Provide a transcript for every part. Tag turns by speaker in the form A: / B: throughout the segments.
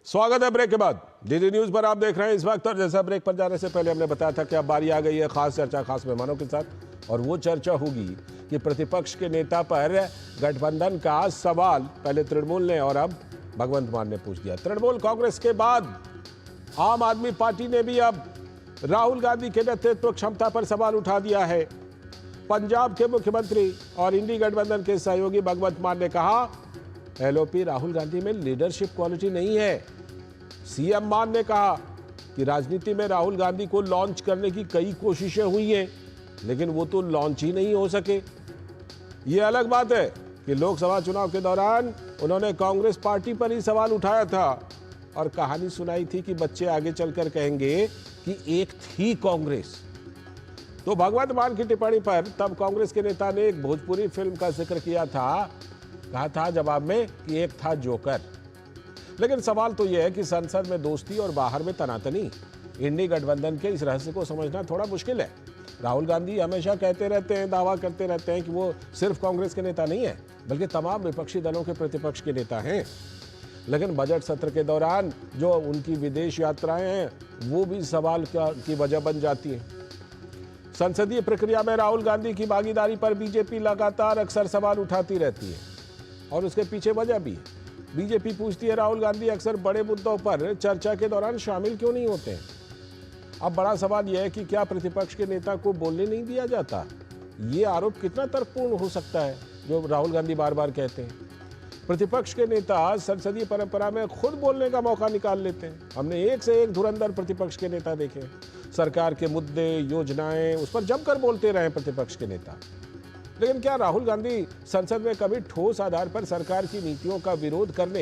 A: स्वागत है ब्रेक के बाद। डीडी न्यूज पर आप देख रहे हैं इस वक्त। और जैसा ब्रेक पर जाने से पहले हमने बताया था कि अब बारी आ गई है खास चर्चा, खास मेहमानों के साथ। और वो चर्चा होगी कि प्रतिपक्ष के नेता पर गठबंधन का सवाल पहले तृणमूल ने और अब भगवंत मान ने पूछ दिया। तृणमूल कांग्रेस के बाद आम आदमी पार्टी ने भी अब राहुल गांधी के नेतृत्व क्षमता पर सवाल उठा दिया है। पंजाब के मुख्यमंत्री और इंडी गठबंधन के सहयोगी भगवंत मान ने कहा, एलओपी राहुल गांधी में लीडरशिप क्वालिटी नहीं है। सीएम मान ने कहा कि राजनीति में राहुल गांधी को लॉन्च करने की कई कोशिशें हुई हैं, लेकिन वो तो लॉन्च ही नहीं हो सके। ये अलग बात है कि लोकसभा चुनाव के दौरान उन्होंने कांग्रेस पार्टी पर ही सवाल उठाया था और कहानी सुनाई थी कि बच्चे आगे चलकर कहेंगे कि एक थी कांग्रेस। तो भगवंत मान की टिप्पणी पर तब कांग्रेस के नेता ने एक भोजपुरी फिल्म का जिक्र किया था, कहा था जवाब में कि एक था जोकर। लेकिन सवाल तो यह है कि संसद में दोस्ती और बाहर में तनातनी, इंडी गठबंधन के इस रहस्य को समझना थोड़ा मुश्किल है। राहुल गांधी हमेशा कहते रहते हैं, दावा करते रहते हैं कि वो सिर्फ कांग्रेस के नेता नहीं है, बल्कि तमाम विपक्षी दलों के प्रतिपक्ष के नेता हैं। लेकिन बजट सत्र के दौरान जो उनकी विदेश यात्राएं हैं, वो भी सवाल की वजह बन जाती है। संसदीय प्रक्रिया में राहुल गांधी की भागीदारी पर बीजेपी लगातार अक्सर सवाल उठाती रहती है और उसके पीछे वजह भी है। बीजेपी पूछती है, राहुल गांधी अक्सर बड़े मुद्दों पर चर्चा के दौरान शामिल क्यों नहीं होते हैं? अब बड़ा सवाल यह है कि क्या प्रतिपक्ष के नेता को बोलने नहीं दिया जाता? ये आरोप कितना तर्कपूर्ण हो सकता है जो राहुल गांधी बार बार कहते हैं? प्रतिपक्ष के नेता संसदीय परंपरा में खुद बोलने का मौका निकाल लेते हैं। हमने एक से एक धुरंधर प्रतिपक्ष के नेता देखे। सरकार के मुद्दे, योजनाएं, उस पर जमकर बोलते रहे प्रतिपक्ष के नेता। लेकिन क्या राहुल गांधी संसद में कभी ठोस आधार पर सरकार की नीतियों का विरोध करने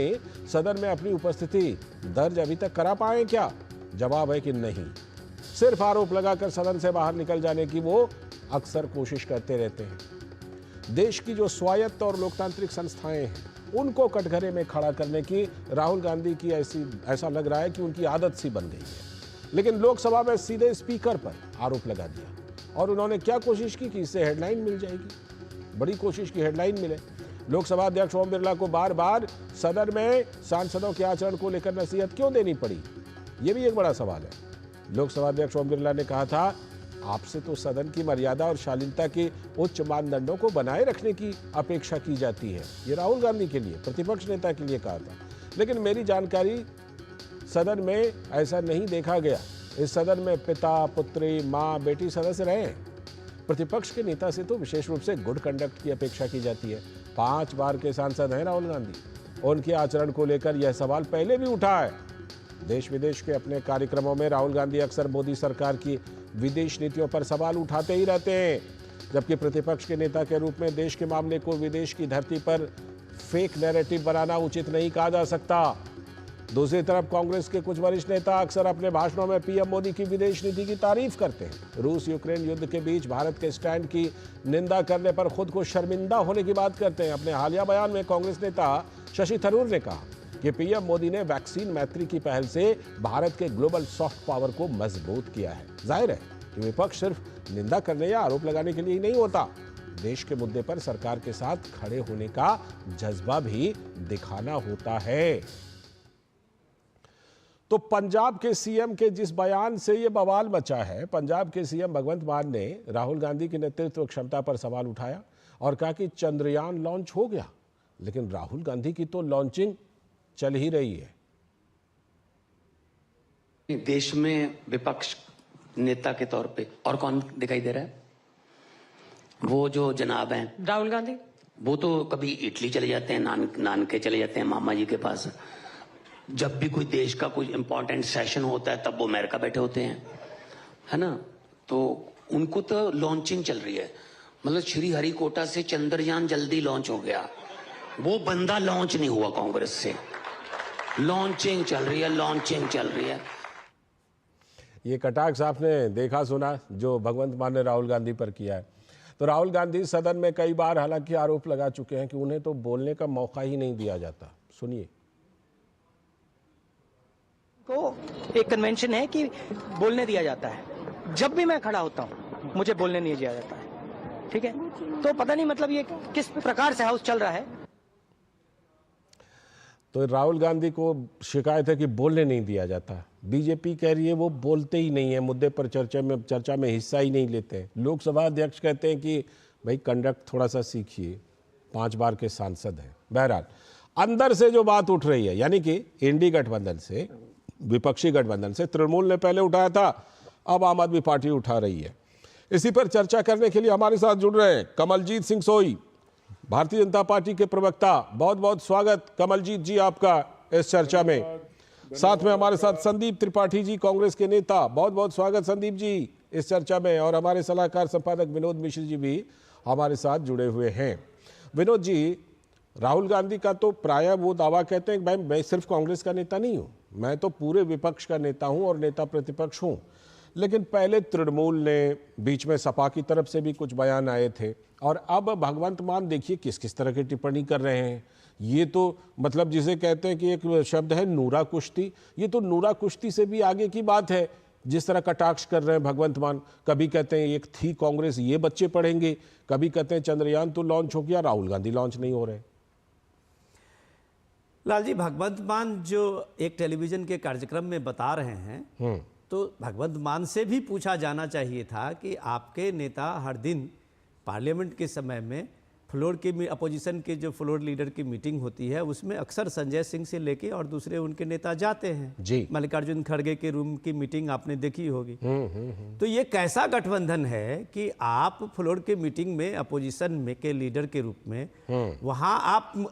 A: सदन में अपनी उपस्थिति दर्ज अभी तक करा पाए क्या? जवाब है कि नहीं। सिर्फ आरोप लगाकर सदन से बाहर निकल जाने की वो अक्सर कोशिश करते रहते हैं। देश की जो स्वायत्त और लोकतांत्रिक संस्थाएं हैं, उनको कटघरे में खड़ा करने की राहुल गांधी की ऐसा लग रहा है कि उनकी आदत सी बन गई है। लेकिन लोकसभा में सीधे स्पीकर पर आरोप लगा दिया और उन्होंने क्या कोशिश की कि इससे हेडलाइन मिल जाएगी। बड़ी कोशिश की हेडलाइन मिले। लोकसभा अध्यक्ष ओम बिरला को बार बार सदन में सांसदों के आचरण को लेकर नसीहत क्यों देनी पड़ी, यह भी एक बड़ा सवाल है। लोकसभा अध्यक्ष ओम बिरला ने कहा था, आपसे तो सदन की मर्यादा और शालीनता के उच्च मानदंडों को बनाए रखने की अपेक्षा की जाती है। ये राहुल गांधी के लिए, प्रतिपक्ष नेता के लिए कहा था। लेकिन मेरी जानकारी सदन में ऐसा नहीं देखा गया। इस सदन में पिता, पुत्री, माँ, बेटी सदस्य रहे हैं। प्रतिपक्ष के नेता से तो विशेष रूप से गुड कंडक्ट की अपेक्षा की जाती है। 5 बार के सांसद हैं राहुल गांधी। उनके आचरण को लेकर यह सवाल पहले भी उठा है। देश विदेश के अपने कार्यक्रमों में राहुल गांधी अक्सर मोदी सरकार की विदेश नीतियों पर सवाल उठाते ही रहते हैं, जबकि प्रतिपक्ष के नेता के रूप में देश के मामले को विदेश की धरती पर फेक नैरेटिव बनाना उचित नहीं कहा जा सकता। दूसरी तरफ कांग्रेस के कुछ वरिष्ठ नेता अक्सर अपने भाषणों में पीएम मोदी की विदेश नीति की तारीफ करते हैं। रूस यूक्रेन युद्ध के बीच भारत के स्टैंड की निंदा करने पर खुद को शर्मिंदा होने की बात करते हैं। अपने हालिया बयान में कांग्रेस नेता शशि थरूर ने कहा कि पीएम मोदी ने वैक्सीन मैत्री की पहल से भारत के ग्लोबल सॉफ्ट पावर को मजबूत किया है। जाहिर है कि विपक्ष सिर्फ निंदा करने या आरोप लगाने के लिए ही नहीं होता, देश के मुद्दे पर सरकार के साथ खड़े होने का जज्बा भी दिखाना होता है। तो पंजाब के सीएम के जिस बयान से ये बवाल मचा है, पंजाब के सीएम भगवंत मान ने राहुल गांधी की नेतृत्व क्षमता पर सवाल उठाया और कहा कि चंद्रयान लॉन्च हो गया, लेकिन राहुल गांधी की तो लॉन्चिंग चल ही रही है।
B: देश में विपक्ष नेता के तौर पे और कौन दिखाई दे रहा है? वो जो जनाब हैं
C: राहुल गांधी,
B: वो तो कभी इटली चले जाते हैं, नान के चले जाते हैं मामा जी के पास। जब भी कोई देश का कोई इंपॉर्टेंट सेशन होता है तब वो अमेरिका बैठे होते हैं, है ना। तो उनको तो लॉन्चिंग चल रही है। मतलब श्री हरिकोटा से चंद्रयान जल्दी लॉन्च हो गया, वो बंदा लॉन्च नहीं हुआ कांग्रेस से। लॉन्चिंग चल रही है, लॉन्चिंग चल रही है।
A: ये कटाक्ष आपने देखा सुना जो भगवंत मान ने राहुल गांधी पर किया है। तो राहुल गांधी सदन में कई बार हालांकि आरोप लगा चुके हैं कि उन्हें तो बोलने का मौका ही नहीं दिया जाता। सुनिए।
C: को एक कन्वेंशन है कि बोलने दिया जाता है। जब भी मैं खड़ा होता हूं मुझे बोलने नहीं दिया जाता है, ठीक है। तो पता नहीं मतलब ये किस प्रकार से हाउस चल रहा है।
A: तो राहुल गांधी को शिकायत है कि बोलने नहीं दिया जाता। बीजेपी कह रही है वो बोलते ही नहीं है, मुद्दे पर चर्चा में हिस्सा ही नहीं लेते हैं। लोकसभा अध्यक्ष कहते हैं कि भाई कंडक्ट थोड़ा सा सीखिए, 5 बार के सांसद हैं। बहरहाल अंदर से जो बात उठ रही है, यानी कि इंडी गठबंधन से, विपक्षी गठबंधन से तृणमूल ने पहले उठाया था, अब आम आदमी पार्टी उठा रही है। इसी पर चर्चा करने के लिए हमारे साथ जुड़ रहे हैं कमलजीत सिंह सोई, भारतीय जनता पार्टी के प्रवक्ता। बहुत बहुत स्वागत कमलजीत जी आपका इस चर्चा में। साथ में हमारे साथ संदीप त्रिपाठी जी, कांग्रेस के नेता। बहुत बहुत स्वागत संदीप जी इस चर्चा में। और हमारे सलाहकार संपादक विनोद मिश्र जी भी हमारे साथ जुड़े हुए हैं। विनोद जी, राहुल गांधी का तो प्राय वो दावा कहते हैं कि भाई मैं सिर्फ कांग्रेस का नेता नहीं हूं, मैं तो पूरे विपक्ष का नेता हूं और नेता प्रतिपक्ष हूं। लेकिन पहले तृणमूल ने, बीच में सपा की तरफ से भी कुछ बयान आए थे, और अब भगवंत मान देखिए किस किस तरह की टिप्पणी कर रहे हैं। ये तो मतलब जिसे कहते हैं कि एक शब्द है नूरा कुश्ती, ये तो नूरा कुश्ती से भी आगे की बात है। जिस तरह कटाक्ष कर रहे हैं भगवंत मान, कभी कहते हैं एक थी कांग्रेस ये बच्चे पढ़ेंगे, कभी कहते हैं चंद्रयान तो लॉन्च हो गया, राहुल गांधी लॉन्च नहीं हो रहे।
D: लाल जी, भगवंत मान जो एक टेलीविजन के कार्यक्रम में बता रहे हैं, तो भगवंत मान से भी पूछा जाना चाहिए था कि आपके नेता हर दिन पार्लियामेंट के समय में फ्लोर की अपोजिशन के जो फ्लोर लीडर की मीटिंग होती है उसमें अक्सर संजय सिंह से लेके और दूसरे उनके नेता जाते हैं
A: जी।
D: मल्लिकार्जुन खड़गे के रूम की मीटिंग आपने देखी होगी। तो ये कैसा गठबंधन है कि आप फ्लोर के मीटिंग में अपोजिशन में के लीडर के रूप में वहां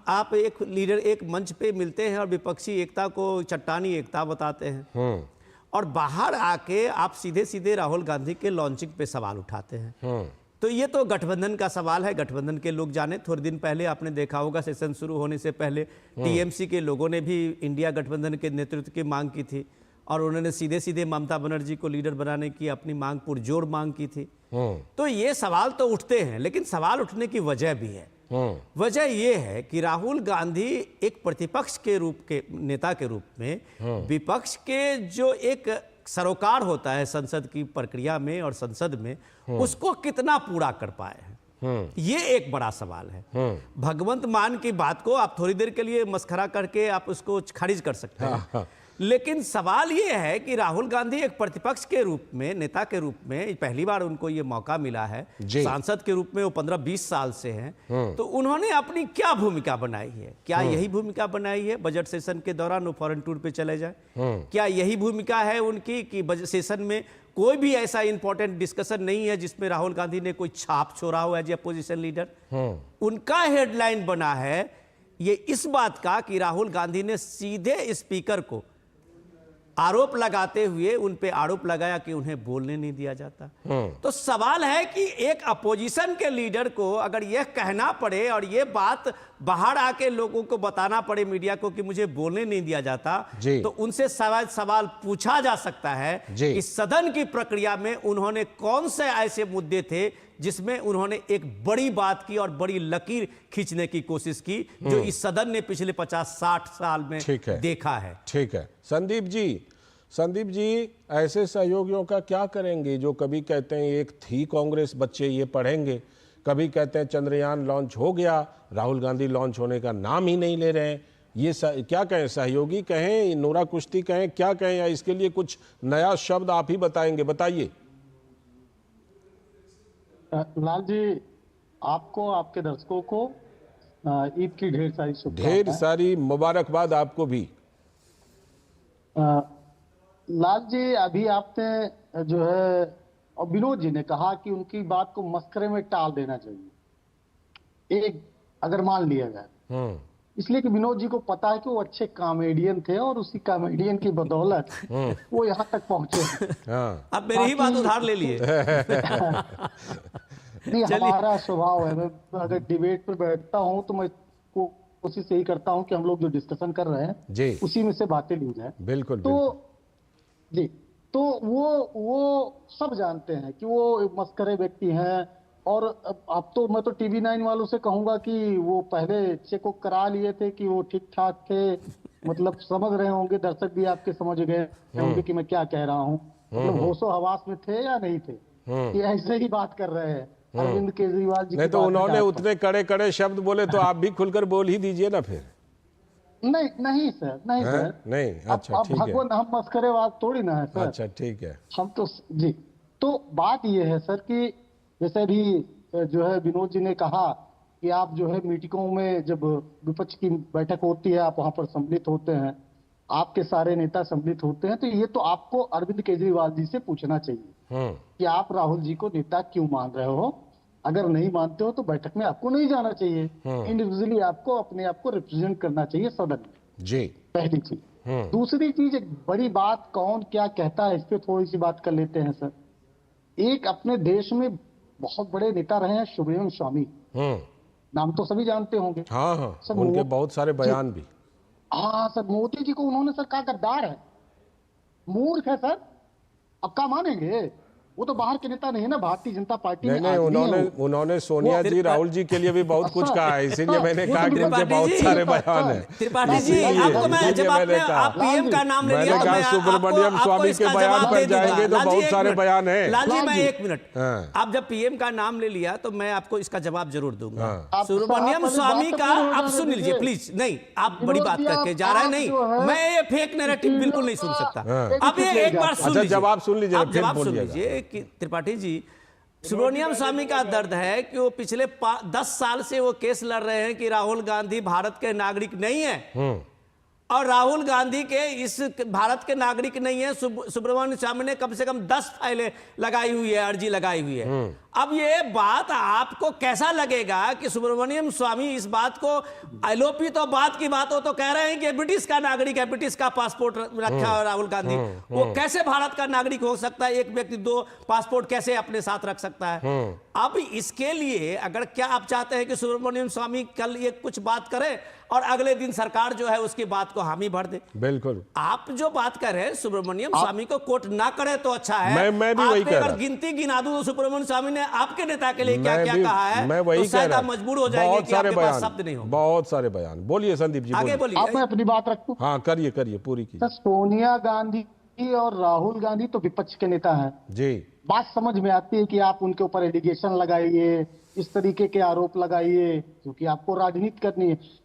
D: आप एक लीडर एक मंच पे मिलते हैं और विपक्षी एकता को चट्टानी एकता बताते हैं, और बाहर आके आप सीधे सीधे राहुल गांधी के लॉन्चिंग पे सवाल उठाते हैं। तो ये तो गठबंधन का सवाल है, गठबंधन के लोग जाने। थोड़े दिन पहले आपने देखा होगा सेशन शुरू होने से पहले टीएमसी के लोगों ने भी इंडिया गठबंधन के नेतृत्व की मांग की थी, और उन्होंने सीधे सीधे ममता बनर्जी को लीडर बनाने की अपनी मांग पुरजोर मांग की थी। तो ये सवाल तो उठते हैं, लेकिन सवाल उठने की वजह भी है। वजह यह है कि राहुल गांधी एक प्रतिपक्ष के रूप के नेता के रूप में विपक्ष के जो एक सरोकार होता है संसद की प्रक्रिया में और संसद में, उसको कितना पूरा कर पाए हैं, ये एक बड़ा सवाल है। भगवंत मान की बात को आप थोड़ी देर के लिए मस्खरा करके आप उसको खारिज कर सकते हैं, लेकिन सवाल ये है कि राहुल गांधी एक प्रतिपक्ष के रूप में, नेता के रूप में पहली बार उनको ये मौका मिला है, सांसद के रूप में वो 15-20 साल से हैं, तो उन्होंने अपनी क्या भूमिका बनाई है? क्या यही भूमिका बनाई है बजट सेशन के दौरान वो फॉरेन टूर पे चले जाए? क्या यही भूमिका है उनकी कि बजट सेशन में कोई भी ऐसा इंपॉर्टेंट डिस्कशन नहीं है जिसमें राहुल गांधी ने कोई छाप छोड़ा हो एज ए अपोजिशन लीडर? उनका हेडलाइन बना है ये इस बात का कि राहुल गांधी ने सीधे स्पीकर को आरोप लगाते हुए उन पे आरोप लगाया कि उन्हें बोलने नहीं दिया जाता। तो सवाल है कि एक अपोजिशन के लीडर को अगर यह कहना पड़े और यह बात बाहर आके लोगों को बताना पड़े, मीडिया को, कि मुझे बोलने नहीं दिया जाता, तो उनसे सवाल पूछा जा सकता है कि सदन की प्रक्रिया में उन्होंने कौन से ऐसे मुद्दे थे जिसमें उन्होंने एक बड़ी बात की और बड़ी लकीर खींचने की कोशिश की, जो इस सदन ने पिछले 50-60 साल में देखा है।
A: ठीक है संदीप जी, ऐसे सहयोगियों का क्या करेंगे जो कभी कहते हैं एक थी कांग्रेस बच्चे ये पढ़ेंगे, कभी कहते हैं चंद्रयान लॉन्च हो गया, राहुल गांधी लॉन्च होने का नाम ही नहीं ले रहे हैं। ये क्या कहें, सहयोगी कहें, नूरा कुश्ती कहें, क्या कहें, या इसके लिए कुछ नया शब्द आप ही बताएंगे? बताइए।
E: लाल जी, आपको, आपके दर्शकों को ईद की ढेर सारी शुभकामनाएं।
A: ढेर सारी मुबारकबाद आपको भी।
E: लाल जी, अभी आपने जो है, और विनोद जी ने कहा कि उनकी बात को मस्करे में टाल देना चाहिए, एक अगर मान लिया जाए, इसलिए कि विनोद जी को पता है कि वो अच्छे कॉमेडियन थे और उसी कॉमेडियन की बदौलत वो यहाँ तक पहुंचे।
D: अब मेरी ही बात उधार ले लिए।
E: नहीं, हमारा स्वभाव है, मैं अगर डिबेट पर बैठता हूं तो मैं कोशिश यही करता हूं कि हम लोग जो डिस्कशन कर रहे हैं उसी में से बातें ली जाए।
A: बिल्कुल।
E: जी, तो वो सब जानते हैं कि वो मस्करे व्यक्ति हैं, और अब तो मैं तो टीवी 9 वालों से कहूंगा कि वो पहले चेक करा लिए थे कि वो ठीक ठाक थे, मतलब समझ रहे होंगे, दर्शक भी आपके समझ गए होंगे कि मैं क्या कह रहा हूँ, मतलब होशो हवास में थे या नहीं थे, कि ऐसे ही बात कर रहे हैं अरविंद केजरीवाल जी।
A: नहीं तो उन्होंने उतने कड़े कड़े शब्द बोले तो आप भी खुलकर बोल ही दीजिए ना फिर।
E: नहीं नहीं सर, नहीं
A: हैं?
E: सर।
A: नहीं, अच्छा
E: अब
A: ठीक है।
E: भगवान हम मस्करेबाज थोड़ी ना है सर।
A: अच्छा ठीक है।
E: हम तो जी, तो बात ये है सर कि जैसे भी जो है विनोद जी ने कहा कि आप जो है मीटिंगों में जब विपक्ष की बैठक होती है आप वहां पर सम्मिलित होते हैं, आपके सारे नेता सम्मिलित होते हैं, तो ये तो आपको अरविंद केजरीवाल जी से पूछना चाहिए कि आप राहुल जी को नेता क्यों मान रहे हो। अगर नहीं मानते हो तो बैठक में आपको नहीं जाना चाहिए, इंडिविजुअली आपको अपने आप को रिप्रेजेंट करना चाहिए सदन में।
A: जी।
E: पहली चीज। दूसरी चीज, एक बड़ी बात कौन क्या कहता है इस पे थोड़ी सी बात कर लेते हैं सर। एक अपने देश में बहुत बड़े नेता रहे हैं सुब्रमण्यम स्वामी, नाम तो सभी जानते होंगे।
A: हाँ हाँ,
E: सर,
A: उनके बहुत सारे बयान भी।
E: हाँ सर, मोदी जी को उन्होंने सर कहा गद्दार है, मूर्ख है सर। अब क्या मानेंगे, वो तो बाहर के नेता नहीं है ना, भारतीय जनता पार्टी
A: नहीं
E: में
A: नहीं,
E: आदमी है
A: उन्होंने सोनिया जी राहुल जी के लिए भी बहुत कुछ
E: अच्छा,
A: कहा है, इसीलिए मैंने
E: वो
A: कहा
E: तो
A: कि उनके
D: त्रिपाठी
A: बहुत
D: जी,
A: सारे बयान हैं।
D: त्रिपाठी जी,
A: इसीलिए-
D: आपको मैं
A: इसीलिए
D: जब
A: मैंने
D: आपने
A: कहा।
D: आप पीएम का नाम ले
A: मैंने
D: लिया तो
A: कहा
D: मैं
A: सुब्रमण्यम
D: आपको
A: स्वामी
D: इसका
A: के बयान
D: जवाब
A: पर
D: दे दूंगा।
A: जाएंगे तो
D: लाल जी,
A: बहुत
D: एक
A: सारे
D: मिनट।
A: बयान हैं।
D: लाल जी,
E: लाल
D: मैं
E: जी।
D: एक मिनट,
A: हाँ।
D: आप जब पीएम का नाम ले लिया तो मैं आपको इसका जवाब जरूर दूंगा।
A: हाँ।
E: आप
D: सुब्रमण्यम
E: साहब,
D: स्वामी
E: पहले
D: का
E: बात तो पूरी
D: आप
E: हो
D: सुन
E: जाने
D: लीजिए
E: दीजिए।
D: प्लीज। नहीं, आप बड़ी
E: विनोद
D: बात
E: जी,
D: करके
E: आप
D: जा रहे हैं। नहीं,
E: जो है,
D: मैं ये फेक नैरेटिव बिल्कुल नहीं सुन सकता।
A: हाँ।
D: अब ये एक बार सुन
A: अच्छा,
D: लीजिए,
A: जवाब सुन लीजिए,
D: आप
A: फिर
D: जवाब सुन
A: बोलिएगा।
D: लीजिए कि त्रिपाठी जी, सुब्रमण्यम स्वामी का दर्द है कि वो पिछले 10 साल से वो केस लड़ रहे हैं कि राहुल गांधी भारत के नागरिक नहीं है, और राहुल गांधी के इस भारत के नागरिक नहीं है। सुब्रमण्यम स्वामी ने कम से कम 10 फाइलें लगाई हुई है, अर्जी लगाई हुई है। अब ये बात आपको कैसा लगेगा कि सुब्रमण्यम स्वामी इस बात को, एलओपी तो बात की बात हो तो कह रहे हैं कि ब्रिटिश का नागरिक है, ब्रिटिश का पासपोर्ट रखा है राहुल गांधी, वो कैसे भारत का नागरिक हो सकता है? एक व्यक्ति 2 पासपोर्ट कैसे अपने साथ रख सकता है? अब इसके लिए अगर क्या आप चाहते हैं कि सुब्रमण्यम स्वामी कल ये कुछ बात करे और अगले दिन सरकार जो है उसकी बात को हामी भर दे?
A: बिल्कुल।
D: आप जो बात कर रहे हैं सुब्रमण्यम स्वामी को कोट ना करे तो अच्छा है।
A: मैं भी वही कह रहा।
D: अगर गिनती गिना दूं तो सुब्रमण्यम स्वामी ने आपके नेता के लिए क्या क्या कहा है,
A: मैं वही
D: तो
A: कह
D: शायद
A: रहा।
D: आप मजबूर हो जाएंगे
A: बहुत
D: कि
A: सारे
D: आपके पास
A: बयान,
D: शब्द नहीं हो।
A: बहुत सारे बयान। बोलिए संदीप जी,
D: आगे
A: बोलिए।
E: आप मैं
D: बोलिए।
E: अपनी बात रखूं।
A: हाँ, करिए करिए, पूरी की।
E: सर, सोनिया गांधी और राहुल गांधी तो विपक्ष के नेता हैं।
A: जी।
E: बात समझ में आती है कि आप उनके ऊपर एलिगेशन लगाइए, इस तरीके के आरोप लगाइए, क्योंकि आपको राजनीति करनी है।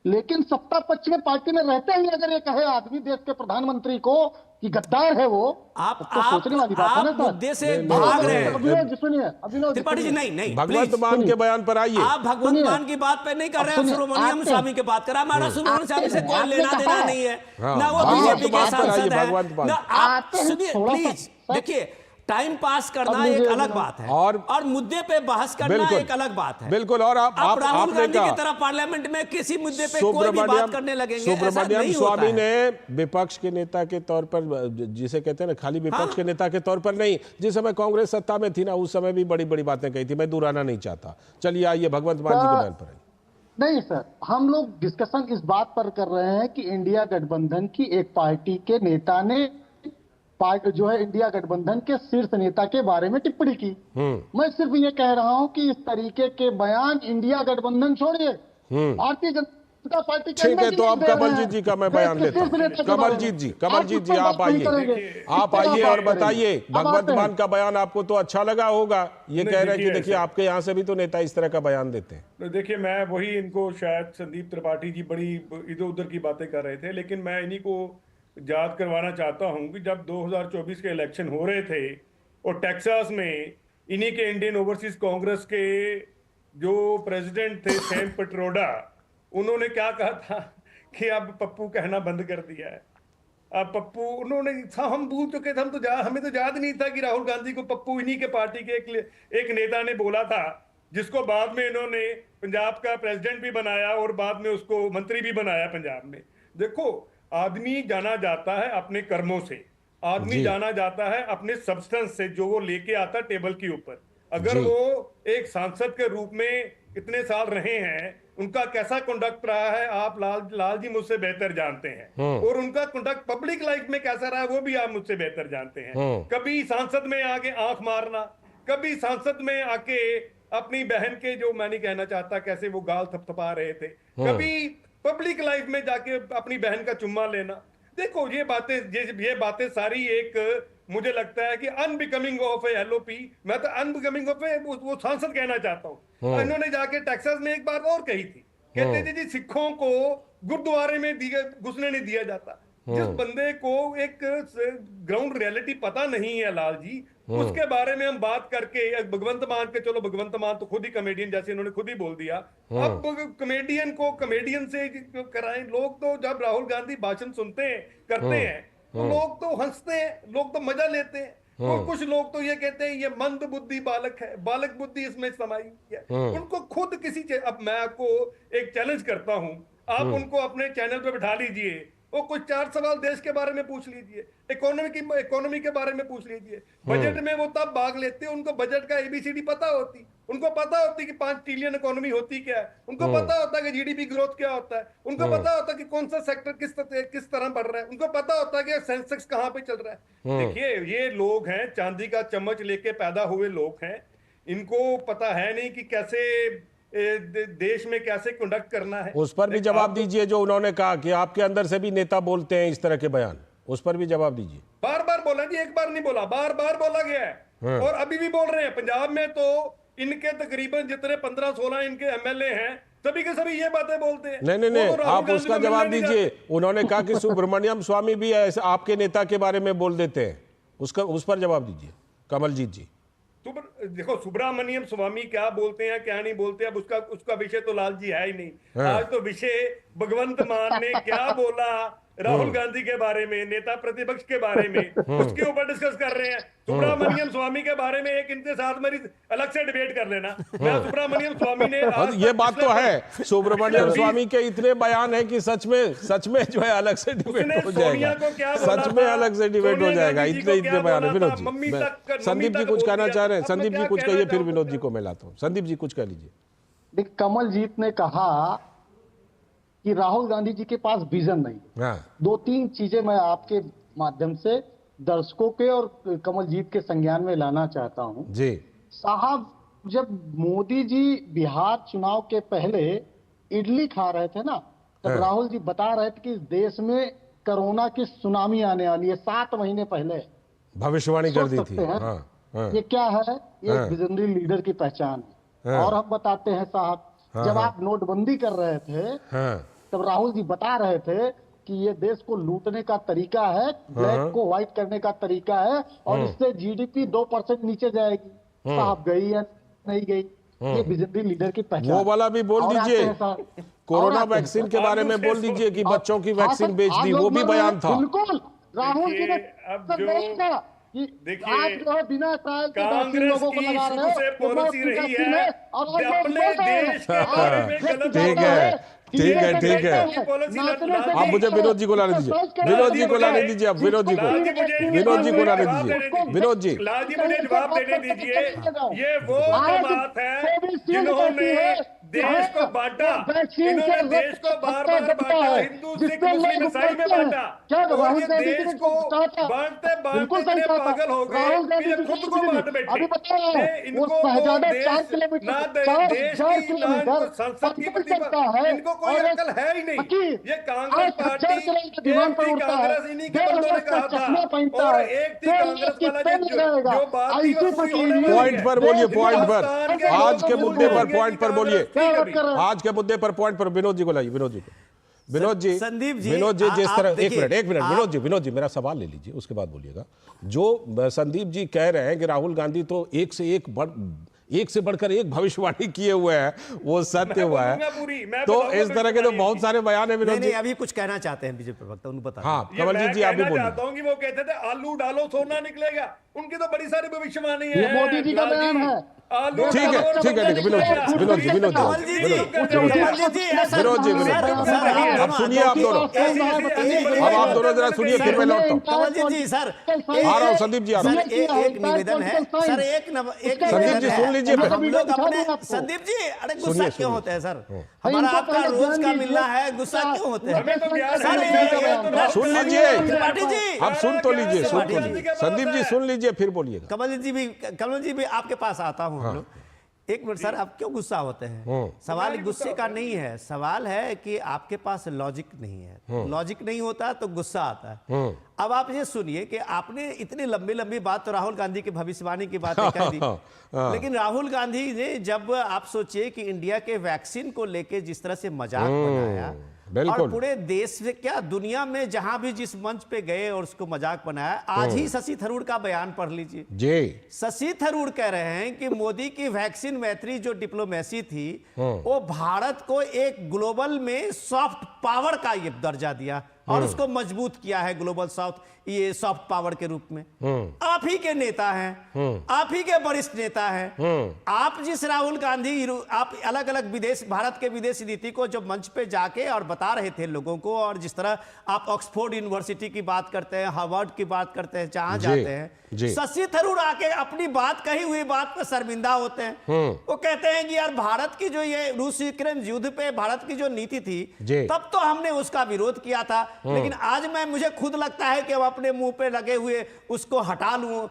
E: लेकिन सत्ता पक्ष में पार्टी में रहते ही अगर ये कहे आदमी देश के प्रधानमंत्री को कि गद्दार है वो,
D: आप
E: तो सोचने वाली बात है ना सर।
D: मुद्दे से
A: नहीं,
D: भाग रहे
A: नहीं,
D: हैं।
E: अभिनव जी सुनिए, अभिनव जी
D: त्रिपाठी जी,
E: सुनिए।
D: नहीं नहीं,
A: भगवंत
D: प्लीज।
A: मान के बयान पर आइए।
D: आप भगवंत
E: सुनिए।
D: मान की बात पे नहीं कर रहे हैं,
E: सुनिए,
D: सुब्रमण्यम
E: आपने-
D: स्वामी की बात कर रहे हैं। हमारा सुब्रमण्यम स्वामी से कोई
E: आपने
D: लेना
E: कहा
D: देना
E: है।
D: नहीं है,
A: हाँ,
D: ना वो
A: भगवंत
D: बीजेपी के
A: मान पर आइए,
D: सांसद है,
A: भगवंत मान।
D: ना आप
E: आते हैं
D: सुनिए
E: थोड़ा सा,
D: प्लीज।
E: सर।
D: देखिए, टाइम पास करना
E: अब
D: एक
E: मुझे-
D: अलग बात है
A: और
D: मुद्दे पे बहस करना
A: बिल्कुल,
D: एक अलग बात है।
A: बिल्कुल। और आप
D: राहुल
A: आपने
D: गांधी की
A: कहा
D: तरह पार्लियामेंट में किसी मुद्दे पे कोई भी बात करने लगेंगे, ऐसा
A: सुब्रमण्यम
D: नहीं होता
A: स्वामी
D: है।
A: ने विपक्ष के नेता के तौर पर, जिसे कहते हैं ना, खाली विपक्ष
D: हाँ।
A: के नेता के तौर पर नहीं, जिस समय कांग्रेस सत्ता में थी ना, उस समय भी बड़ी बड़ी बातें कही थी। मैं दोहराना नहीं चाहता। चलिए आइए भगवंत मान जी के बयान पर आइए।
E: नहीं सर, हम लोग डिस्कशन इस बात पर कर रहे हैं कि इंडिया गठबंधन की एक पार्टी के नेता ने जो है इंडिया गठबंधन के शीर्ष नेता के बारे में टिप्पणी की। मैं सिर्फ ये कह रहा हूं कि इस तरीके के बयान इंडिया गठबंधन छोड़िए, भारतीय जनता पार्टी के
A: ठीक
E: अंदर
A: है, तो
E: ही
A: अब
E: दे रहे
A: कमलजीत
E: हैं।
A: जी का मैं बयान
E: देश के
A: लेता
E: शीर्ष नेता
A: हूँ।
E: के बारे में।
A: कमलजीत जी,
E: आप
A: कमलजीत
E: इस
A: जी,
E: पर
A: आप
E: बात नहीं
A: आइए,
E: करेंगे।
A: आप
E: इस पर
A: आइए
E: बात
A: और
E: करेंगे।
A: बताइए।
E: अब
A: भगवंत
E: आते हैं।
A: मान का बयान आपको तो अच्छा लगा होगा। ये
F: नहीं,
A: कह रहे हैं कि
F: देखिए,
A: देखिए आपके यहाँ से भी तो नेता इस तरह का बयान देते हैं।
F: तो देखिए, मैं वही, इनको शायद संदीप त्रिपाठी जी बड़ी इधर उधर की बातें कर रहे थे, लेकिन मैं इन्हीं को याद करवाना चाहता हूं कि जब 2024 के इलेक्शन हो रहे थे और टेक्सास में इन्हीं के इंडियन ओवरसीज कांग्रेस के जो प्रेसिडेंट थे सैम पिट्रोडा, उन्होंने क्या कहा था कि अब पप्पू कहना बंद कर दिया है। अब पप्पू, उन्होंने, हम भूल चुके थे, हमें तो याद नहीं था कि राहुल गांधी को पप्पू इन्हीं के पार्टी के एक नेता ने बोला था, जिसको बाद में इन्होंने पंजाब का प्रेसिडेंट भी बनाया और बाद में उसको मंत्री भी बनाया पंजाब में। देखो, आदमी जाना जाता है अपने कर्मों से, आदमी जाना जाता है अपने सब्सटेंस से, जो वो लेके आता टेबल के ऊपर। अगर वो एक सांसद के रूप में इतने साल रहे हैं, उनका कैसा कंडक्ट रहा है आप लाल जी मुझसे बेहतर जानते हैं, और उनका कंडक्ट पब्लिक लाइफ में कैसा रहा है वो भी आप मुझसे बेहतर जानते हैं। कभी सांसद में आके आंख मारना, कभी सांसद में आके अपनी बहन के, जो मैं नहीं कहना चाहता कैसे वो गाल थपथपा रहे थे, कभी पब्लिक लाइफ में जाके अपनी बहन का चुम्मा लेना। देखो, ये बातें सारी एक, मुझे लगता है कि अनबिकमिंग ऑफ ए एलओपी, मैं तो अनबिकमिंग ऑफ ए वो सांसद कहना चाहता हूं। इन्होंने जाके टेक्सास में एक बात और कही थी, कहते थे जी सिखों को गुरुद्वारे में घुसने नहीं दिया जाता। जिस बंदे को एक ग्राउंड रियलिटी पता नहीं है लाल जी, उसके बारे में हम बात करके भगवंत मान के, चलो भगवंत मान तो खुद ही कॉमेडियन, जैसे इन्होंने खुद ही बोल दिया, अब कॉमेडियन को कॉमेडियन से कराएं। लोग तो जब राहुल गांधी भाषण सुनते हैं, करते हैं, तो लोग तो हंसते हैं, लोग तो मजा लेते हैं। और कुछ लोग तो ये कहते हैं ये मंद बुद्धि बालक है, बालक बुद्धि इसमें समाई हुई है। उनको खुद किसी अब मैं आपको एक चैलेंज करता हूं, आप उनको अपने चैनल पे बिठा लीजिए, वो कुछ 4 सवाल देश के बारे में पूछ लीजिए, इकोनॉमी के बारे में पूछ लीजिए। बजट में वो तब भाग लेते हैं, उनको बजट का एबीसीडी पता होती, उनको पता होती कि 5 ट्रिलियन इकोनॉमी होती क्या है, उनको पता होता है कि जीडीपी ग्रोथ क्या होता है, उनको पता होता है कि कौन सा सेक्टर किस तरह बढ़ रहा है, उनको पता होता है कि सेंसेक्स कहां पे चल रहा है। देखिए ये लोग हैं, चांदी का चम्मच लेके पैदा हुए लोग हैं, इनको पता है नहीं कि कैसे देश में कैसे कंडक्ट करना है।
A: उस पर भी जवाब दीजिए जो उन्होंने कहा कि आपके अंदर से भी नेता बोलते हैं इस तरह के बयान, उस पर भी जवाब दीजिए।
F: बार बार बोला जी, एक बार नहीं बोला, बार बार बोला गया है और अभी भी बोल रहे हैं। पंजाब में तो इनके तकरीबन जितने 15-16 इनके एमएलए हैं, सभी के सभी ये बातें बोलते हैं।
A: नहीं, आप उसका जवाब दीजिए। उन्होंने कहा कि सुब्रमण्यम स्वामी भी ऐसे आपके नेता के बारे में बोल देते हैं, उस पर जवाब दीजिए कमलजीत जी।
F: देखो सुब्रमण्यम स्वामी क्या बोलते हैं क्या नहीं बोलते, अब उसका विषय तो लाल जी है ही नहीं। आज तो विषय भगवंत मान ने क्या बोला राहुल गांधी के बारे में, नेता प्रतिपक्ष के बारे में, उसके ऊपर डिस्कस कर रहे हैं। सुब्रमण्यम स्वामी के बारे में एक इनके साथ मेरी अलग से डिबेट कर लेना। मैं सुब्रमण्यम स्वामी ने
A: ये बात तो है, सुब्रमण्यम स्वामी के इतने बयान है कि सच में जो है अलग से डिबेट हो जाएगा, सच में अलग से डिबेट हो जाएगा। इतने बयान है। विनोद जी, संदीप जी कुछ कहना चाह रहे हैं, संदीप जी कुछ कहिए, फिर विनोद जी को मैं लाता हूँ। संदीप जी कुछ कह लीजिए।
E: देखिए कमलजीत ने कहा कि राहुल गांधी जी के पास विजन नहीं। 2-3 चीजें मैं आपके माध्यम से दर्शकों के और कमलजीत के संज्ञान में लाना चाहता हूं
A: जी।
E: साहब, जब मोदी जी बिहार चुनाव के पहले इडली खा रहे थे ना, तब राहुल जी बता रहे थे कि इस देश में कोरोना की सुनामी आने वाली है। 7 महीने पहले
A: भविष्यवाणी कर दी थी।
E: ये क्या है? ये विजनरी लीडर की पहचान है। और हम बताते हैं साहब, जब आप नोटबंदी कर रहे थे तब राहुल जी बता रहे थे कि ये देश को लूटने का तरीका है, ब्लैक को व्हाइट करने का तरीका है और इससे जीडीपी 2% नीचे जाएगी। साहब गई या नहीं गई? ये विजनरी लीडर की पहचान।
A: वो वाला भी बोल दीजिए, कोरोना वैक्सीन के बारे में बोल दीजिए कि बच्चों की वैक्सीन बेच दी, वो भी बयान था।
E: बिल्कुल राहुल जी ने
F: देखिए
E: बिना ट्रायल के
F: कांग्रेस की शुरू से पॉलिसी रही है अपने देश के बारे में गलत।
A: ठीक है। आप मुझे विनोद जी को लाने दीजिए, विनोद जी को लाने दीजिए, आप विनोद जी को लाने दीजिए। विनोद जी
F: लाल जी मुझे जवाब देने दीजिए। ये वो जमात है जिन्होंने देश को बांटा, इन्होंने देश को बार बार बांटा, हिंदू सिख मुस्लिम ईसाई में बांटा, और ये देश को बांटते बांटते पागल हो गए कि ये खुद को बांट बैठे। इनको ना देश की ना संसद की प्रतिभा, इनको कोई अकल है ही नहीं। ये कांग्रेस पार्टी कांग्रेस इन्हीं के बंदों ने कहा था, और एक थी कांग्रेस वाला जो बात थी
A: पॉइंट पर बोलिए, पॉइंट पर, आज के मुद्दे पर पॉइंट पर बोलिए, आज के मुद्दे पर पॉइंट पर विनोद जी को लाइए। विनोद जी
D: संदीप जी,
A: विनोद जी जिस तरह, एक मिनट विनोद जी मेरा सवाल ले लीजिए, उसके बाद बोलिएगा। जो संदीप जी कह रहे हैं कि राहुल गांधी तो एक से बढ़कर एक भविष्यवाणी किए हुए हैं, वो सत्य हुआ है, तो इस तरह के तो बहुत सारे बयान है। विनोद जी
D: अभी कुछ कहना चाहते हैं बीजेपी प्रवक्ता, उनको बता।
A: हाँ कमलजीत जी आप भी बोलिए।
F: चाहता हूं कि वो कहते थे आलू डालो सोना निकलेगा, उनकी तो बड़ी सारी भविष्यवाणी है।
E: मोदी जी का बयान है।
A: ठीक है विनोद जी अब सुनिए, आप दोनों, अब आप दोनों जरा सुनिए, फिर मैं लौटता हूँ।
D: कमलजीत जी सर
A: आ रहा हूँ, संदीप जी आ रहा हूँ।
D: एक निवेदन है सर, एक
A: संदीप जी सुन लीजिए।
D: हम लोग अपने, संदीप जी अरे गुस्सा क्यों होते हैं सर? हमारा आपका रोज का मिलना है, गुस्सा क्यों होते हैं सर? सुन लीजिए,
A: त्रिपाठी जी आप सुन तो लीजिए, संदीप जी सुन लीजिए, फिर बोलिएगा।
D: कमल जी भी आपके पास आता हूँ। एक मिनट सर, आप क्यों गुस्सा होते हैं? सवाल गुस्से का नहीं है, सवाल है कि आपके पास लॉजिक नहीं है। लॉजिक नहीं होता तो गुस्सा आता है। अब आप ये सुनिए कि आपने इतनी लंबी लंबी बात तो राहुल गांधी की भविष्यवाणी की बातें कह दी, लेकिन राहुल गांधी ने जब आप सोचिए कि इंडिया के वैक्सीन को लेके जिस तरह से मजाक बनाया,
A: बिल्कुल।
D: और पूरे देश से क्या दुनिया में जहां भी जिस मंच पे गए और उसको मजाक बनाया। आज ही शशि थरूर का बयान पढ़ लीजिए
A: जी।
D: शशि थरूर कह रहे हैं कि मोदी की वैक्सीन मैत्री जो डिप्लोमेसी थी वो भारत को एक ग्लोबल में सॉफ्ट पावर का ये दर्जा दिया और उसको मजबूत किया है ग्लोबल ये सॉफ्ट पावर के रूप में। आप ही के नेता हैं, आप ही के वरिष्ठ नेता हैं। आप जिस राहुल गांधी आप अलग अलग भारत के विदेश नीति को जब मंच पे जाके और बता रहे थे लोगों को, और जिस तरह आप ऑक्सफोर्ड यूनिवर्सिटी की बात करते हैं, हार्वर्ड की बात करते हैं, जहां जाते हैं, शशि थरूर आके अपनी बात कही हुई बात पर शर्मिंदा होते हैं। वो कहते हैं कि यार भारत की जो ये रूस यूक्रेन युद्ध पे भारत की जो नीति थी तब तो हमने उसका विरोध किया था, लेकिन आज मुझे खुद लगता है कि अब अपने मुंह पे लगे हुए उसको हटा लूं।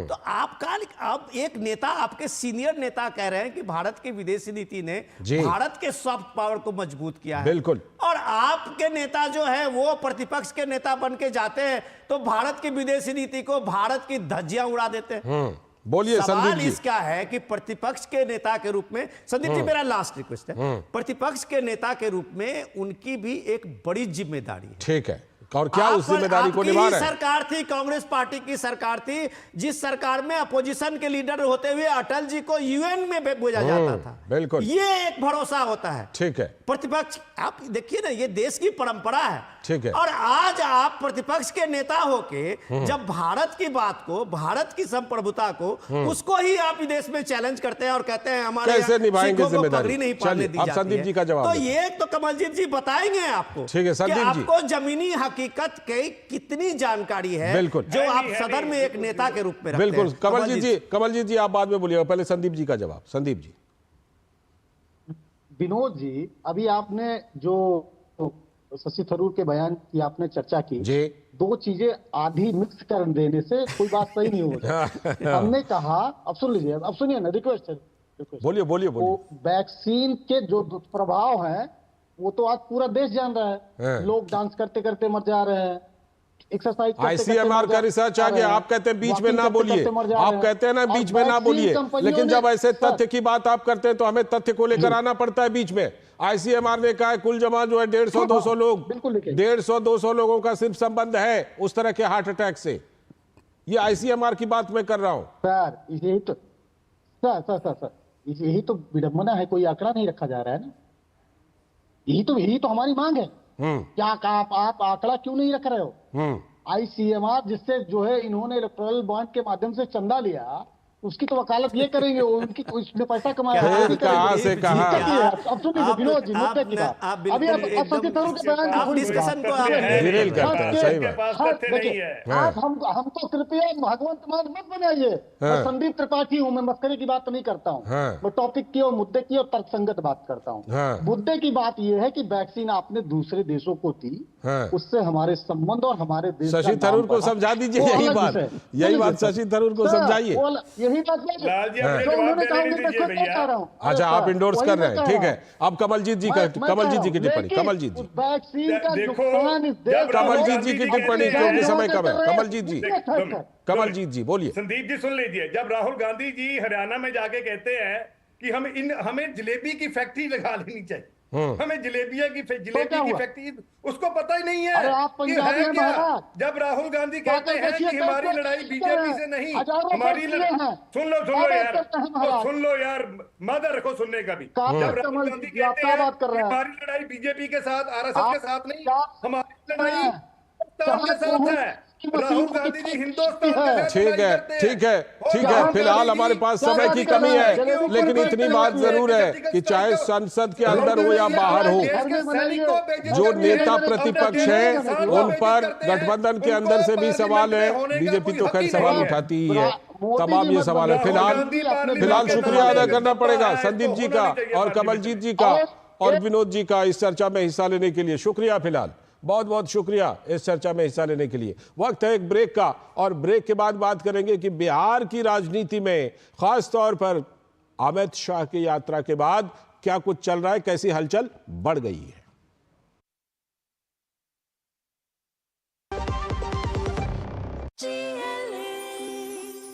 D: तो आप एक नेता, आपके सीनियर नेता कह रहे हैं कि भारत की विदेशी नीति ने भारत के सॉफ्ट पावर को मजबूत किया है।
A: बिल्कुल।
D: और आपके नेता जो है वो प्रतिपक्ष के नेता बन के जाते हैं तो भारत की विदेशी नीति को, भारत की धज्जियां उड़ा देते हैं।
A: बोलिए संदीप जी।
D: इसका है कि प्रतिपक्ष के नेता के रूप में, संदीप जी मेरा लास्ट रिक्वेस्ट है, प्रतिपक्ष के नेता के रूप में उनकी भी एक बड़ी जिम्मेदारी है।
A: ठीक है, और क्या उस जिम्मेदारी को निभा रहे हैं?
D: सरकार थी, कांग्रेस पार्टी की सरकार थी, जिस सरकार में अपोजिशन के लीडर होते हुए अटल जी को यूएन में भेजा जाता था।
A: बिल्कुल,
D: ये एक भरोसा होता है।
A: ठीक है।
D: प्रतिपक्ष, आप देखिए ना, ये देश की परंपरा है।
A: ठीक है।
D: और आज आप प्रतिपक्ष के नेता होके जब भारत की बात को, भारत की संप्रभुता को, उसको ही आप विदेश में चैलेंज करते हैं और कहते हैं हमारे
A: कैसे निभाएंगे जिम्मेदारी?
D: नहीं पालने दी
A: अब
D: जाती
A: संदीप
D: है।
A: जी का जवाब
D: तो ये तो कमलजीत जी बताएंगे आपको।
A: ठीक है संदीप जी,
D: आपको जमीनी हकीकत की कितनी जानकारी है,
A: बिल्कुल,
D: जो आप सदन में एक नेता के रूप में रखते हैं।
A: बिल्कुल। कमलजीत जी आप बाद में बोलिएगा, पहले संदीप जी का जवाब। संदीप जी।
E: विनोद जी, अभी आपने जो शशि थरूर के बयान की आपने चर्चा की, दो चीजें आधी मिक्स कर देने से कोई बात सही नहीं होती। हमने कहा, अब सुन लीजिए, अब सुनिए ना, रिक्वेस्ट है,
A: बोलिए बोलिए बोलिए।
E: वैक्सीन के जो दुष्प्रभाव हैं वो तो आज पूरा देश जान रहा है। लोग डांस करते करते मर जा रहे हैं, एक्सरसाइज
A: आईसीएमआर का रिसर्च आ गया। आप कहते हैं बीच में ना बोलिए, आप कहते हैं ना बीच में ना बोलिए, लेकिन जब ऐसे तथ्य की बात आप करते हैं तो हमें तथ्य को लेकर आना पड़ता है बीच में। आईसीएमआर ने कहा है कुल जमा जो है 150-200 लोग, 150-200 लोगों का सिर्फ संबंध है उस तरह के हार्ट अटैक से। ये आईसीएमआर की बात मैं कर रहा हूं
E: सर। यही तो सर यही तो विडंबना है, कोई आंकड़ा नहीं रखा जा रहा है ना। यही तो हमारी मांग है। क्या आप आंकड़ा क्यों नहीं रख रहे हो? आईसीएमआर जिससे जो है इन्होंने इलेक्टोरल बॉन्ड के माध्यम से चंदा लिया, उसकी तो वकालत ये करेंगे, उनकी उसने पैसा कमाया।
A: कहां से कहा?
E: अब सुनिए विनोद जी, मुद्दे की बात। अभी आप शशि थरूर के बयान
D: आप डिस्कशन को
A: डिरेल करते हैं। सही बात।
E: आप हमको कृपया भगवंत मान मत बनाइए। मैं संदीप त्रिपाठी हूँ, मैं मस्करी की बात नहीं करता हूँ। मैं टॉपिक की और मुद्दे की और तर्कसंगत बात करता हूँ। मुद्दे की बात यह है कि वैक्सीन आपने दूसरे देशों को दी, उससे हमारे संबंध और हमारे देश,
A: शशि थरूर को समझा दीजिए यही बात शशि थरूर को समझाइए।
E: यही बात
A: अच्छा, आप इंडोर्स कर रहे हैं, ठीक है। अब कमलजीत जी की टिप्पणी। कमलजीत जी, कमलजीत जी की टिप्पणी, क्योंकि समय कम है। कमलजीत जी बोलिए।
F: संदीप जी सुन लीजिए, जब राहुल गांधी जी हरियाणा में जाके कहते हैं कि हमें जलेबी की फैक्ट्री लगा लेनी चाहिए, हमें जलेबी की फैक्ट्री, उसको पता ही नहीं है कि है क्या। जब राहुल गांधी कहते हैं कि हमारी लड़ाई बीजेपी से नहीं, हमारी सुन लो यार, मादर रखो सुनने का भी। जब राहुल गांधी कहते हैं कि हमारी लड़ाई बीजेपी के साथ, आरएसएस के साथ नहीं, हमारी लड़ाई हिंदुस्तान के साथ है। राहुल गांधी जी हिंदुस्तान
A: ठीक है। फिलहाल हमारे पास समय की कमी है, लेकिन इतनी बात जरूर है कि चाहे संसद के अंदर हो या बाहर हो, जो नेता प्रतिपक्ष है उन पर गठबंधन के अंदर से भी सवाल है। बीजेपी तो खैर सवाल उठाती ही है, तमाम ये सवाल है। फिलहाल शुक्रिया अदा करना पड़ेगा संदीप जी का और कमलजीत जी का और विनोद जी का इस चर्चा में हिस्सा लेने के लिए। शुक्रिया, फिलहाल बहुत बहुत शुक्रिया इस चर्चा में हिस्सा लेने के लिए। वक्त है एक ब्रेक का, और ब्रेक के बाद बात करेंगे कि बिहार की राजनीति में खास तौर पर अमित शाह की यात्रा के बाद क्या कुछ चल रहा है, कैसी हलचल बढ़ गई है।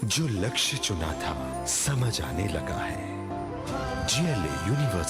G: जो लक्ष्य चुना था समझ आने लगा है। GLA university